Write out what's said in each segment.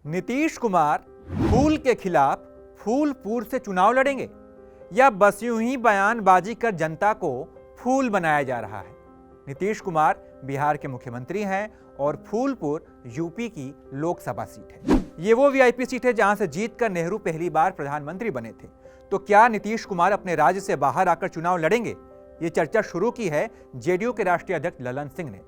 नीतीश कुमार फूल के खिलाफ फूलपुर से चुनाव लड़ेंगे या बस यूं ही बयानबाजी कर जनता को फूल बनाया जा रहा है। नीतीश कुमार बिहार के मुख्यमंत्री हैं और फूलपुर यूपी की लोकसभा सीट है। ये वो वीआईपी सीट है जहां से जीतकर नेहरू पहली बार प्रधानमंत्री बने थे। तो क्या नीतीश कुमार अपने राज्य से बाहर आकर चुनाव लड़ेंगे? ये चर्चा शुरू की है जेडीयू के राष्ट्रीय अध्यक्ष ललन सिंह ने।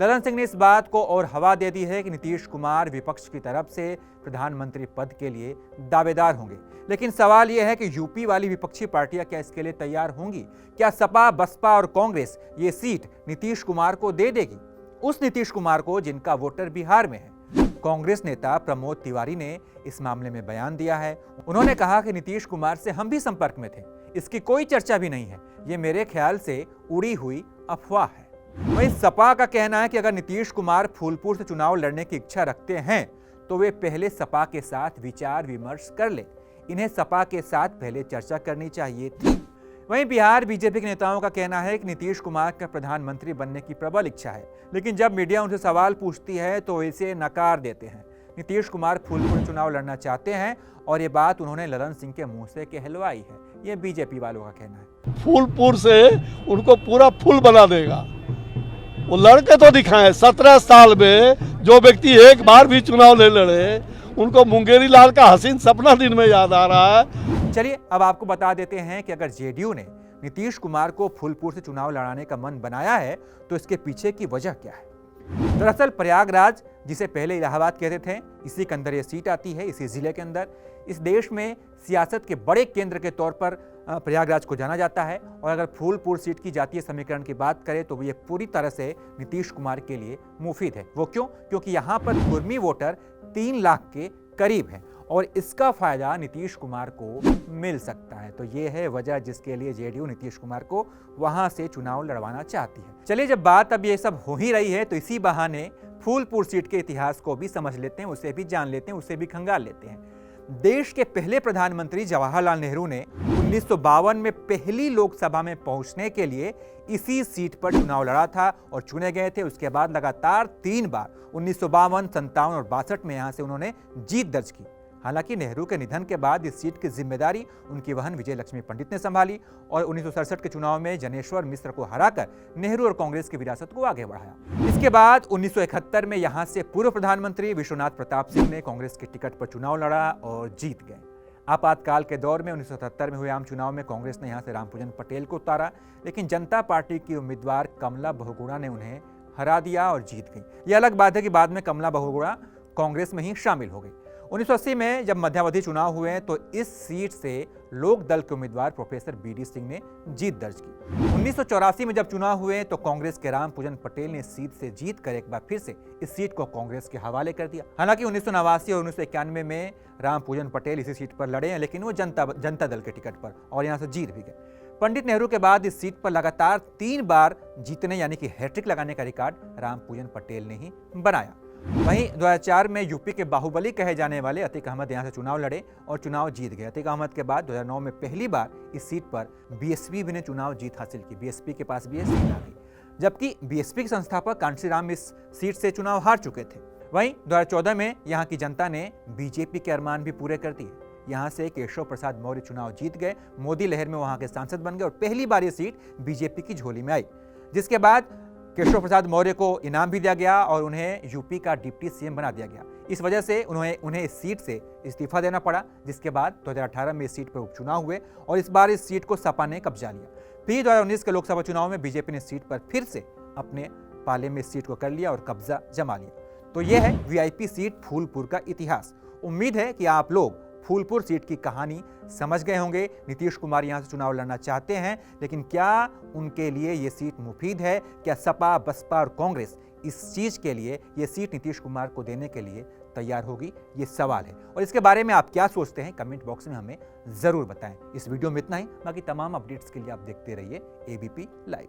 ललन सिंह ने इस बात को और हवा दे दी है कि नीतीश कुमार विपक्ष की तरफ से प्रधानमंत्री पद के लिए दावेदार होंगे। लेकिन सवाल यह है कि यूपी वाली विपक्षी पार्टियां क्या इसके लिए तैयार होंगी? क्या सपा, बसपा और कांग्रेस ये सीट नीतीश कुमार को दे देगी? उस नीतीश कुमार को जिनका वोटर बिहार में है। कांग्रेस नेता प्रमोद तिवारी ने इस मामले में बयान दिया है। उन्होंने कहा कि नीतीश कुमार से हम भी संपर्क में थे, इसकी कोई चर्चा भी नहीं है, ये मेरे ख्याल से उड़ी हुई अफवाह है। वहीं सपा का कहना है कि अगर नीतीश कुमार फूलपुर से चुनाव लड़ने की इच्छा रखते हैं तो वे पहले सपा के साथ विचार विमर्श कर ले। इन्हें सपा के साथ पहले चर्चा करनी चाहिए थी। वहीं बिहार बीजेपी के नेताओं का कहना है कि नीतीश कुमार का प्रधानमंत्री बनने की प्रबल इच्छा है, लेकिन जब मीडिया उनसे सवाल पूछती है तो इसे नकार देते हैं। नीतीश कुमार फूलपुर चुनाव लड़ना चाहते हैं और ये बात उन्होंने ललन सिंह के मुंह से कहलवाई है। ये बीजेपी वालों का कहना है। फूलपुर से उनको पूरा फूल बना देगा। वो लड़के तो दिखाएं, 17 साल में जो व्यक्ति एक बार भी चुनाव नहीं लड़े, उनको मुंगेरी लाल का हसीन सपना दिन में याद आ रहा है। चलिए अब आपको बता देते हैं कि अगर जेडीयू ने नीतीश कुमार को फूलपुर से चुनाव लड़ाने का मन बनाया है तो इसके पीछे की वजह क्या है। दरअसल प्रयागराज, जिसे पहले इलाहाबाद कहते थे, इसी के अंदर ये सीट आती है, इसी जिले के अंदर। इस देश में सियासत के बड़े केंद्र के तौर पर प्रयागराज को जाना जाता है और अगर फूलपुर सीट की जातीय समीकरण की बात करें तो ये पूरी तरह से नीतीश कुमार के लिए मुफीद है। वो क्यों? क्योंकि यहाँ पर कुर्मी वोटर 3 लाख के करीब है और इसका फायदा नीतीश कुमार को मिल सकता है। तो ये है वजह जिसके लिए जेडीयू नीतीश कुमार को वहां से चुनाव लड़वाना चाहती है। चलिए जब बात अब ये सब हो ही रही है तो इसी बहाने फूलपुर सीट के इतिहास को भी समझ लेते हैं, उसे भी जान लेते हैं, उसे भी खंगाल लेते हैं। देश के पहले प्रधानमंत्री जवाहरलाल नेहरू ने 1952 में पहली लोकसभा में पहुंचने के लिए इसी सीट पर चुनाव लड़ा था और चुने गए थे। उसके बाद लगातार 3 बार 1952, 57 और 62 में यहां से उन्होंने जीत दर्ज की। हालांकि नेहरू के निधन के बाद इस सीट की जिम्मेदारी उनकी बहन विजय लक्ष्मी पंडित ने संभाली और 1967 के चुनाव में जनेश्वर मिश्र को हराकर नेहरू और कांग्रेस की विरासत को आगे बढ़ाया। इसके बाद 1971 में यहां से पूर्व प्रधानमंत्री विश्वनाथ प्रताप सिंह ने कांग्रेस के टिकट पर चुनाव लड़ा और जीत गए। आपातकाल के दौर में 1977 में हुए आम चुनाव में कांग्रेस ने यहां से रामपूजन पटेल को उतारा, लेकिन जनता पार्टी की उम्मीदवार कमला बहुगुणा ने उन्हें हरा दिया और जीत गई। यह अलग बात है कि बाद में कमला बहुगुणा कांग्रेस में ही शामिल हो गई। 1980 में जब मध्यावधि चुनाव हुए तो इस सीट से लोक दल के उम्मीदवार प्रोफेसर बीडी सिंह ने जीत दर्ज की। 1984 में जब चुनाव हुए तो कांग्रेस के रामपूजन पटेल ने इस सीट से जीत कर एक बार फिर से इस सीट को कांग्रेस के हवाले कर दिया। हालांकि 1989 और 1991 में रामपूजन पटेल इसी सीट पर लड़े हैं, लेकिन वो जनता दल के टिकट पर और यहां से जीत भी गए। पंडित नेहरू के बाद इस सीट पर लगातार 3 बार जीतने यानी कि हैट्रिक लगाने का रिकॉर्ड रामपूजन पटेल ने ही बनाया। वहीं 2004 में यूपी के बाहुबली कहे जाने वाले अतीक अहमद यहां से चुनाव लड़े और चुनाव जीत गए। अतीक अहमद के बाद 2009 में पहली बार इस सीट पर बीएसपी भी ने चुनाव जीत हासिल की। बीएसपी के पास भी ये सीट आ गई, जबकि बीएसपी के संस्थापक कांशीराम इस सीट से चुनाव हार चुके थे। वहीं 2014 में यहाँ की जनता ने बीजेपी के अरमान भी पूरे कर दिए। यहाँ से केशव प्रसाद मौर्य चुनाव जीत गए, मोदी लहर में वहाँ के सांसद बन गए और पहली बार ये सीट बीजेपी की झोली में आई। जिसके बाद केशव प्रसाद मौर्य को इनाम भी दिया गया और उन्हें यूपी का डिप्टी सीएम बना दिया गया। इस वजह से उन्हें इस सीट से इस्तीफा देना पड़ा, जिसके बाद 2018 में इस सीट पर उपचुनाव हुए और इस बार इस सीट को सपा ने कब्जा लिया। फिर 2019 के लोकसभा चुनाव में बीजेपी ने सीट पर फिर से अपने पाले में इस सीट को कर लिया और कब्जा जमा लिया। तो यह है वीआईपी सीट फूलपुर का इतिहास। उम्मीद है कि आप लोग फूलपुर सीट की कहानी समझ गए होंगे। नीतीश कुमार यहां से चुनाव लड़ना चाहते हैं, लेकिन क्या उनके लिए ये सीट मुफीद है? क्या सपा, बसपा और कांग्रेस इस चीज के लिए ये सीट नीतीश कुमार को देने के लिए तैयार होगी? ये सवाल है और इसके बारे में आप क्या सोचते हैं कमेंट बॉक्स में हमें जरूर बताएं। इस वीडियो में इतना ही, बाकी तमाम अपडेट्स के लिए आप देखते रहिए एबीपी लाइव।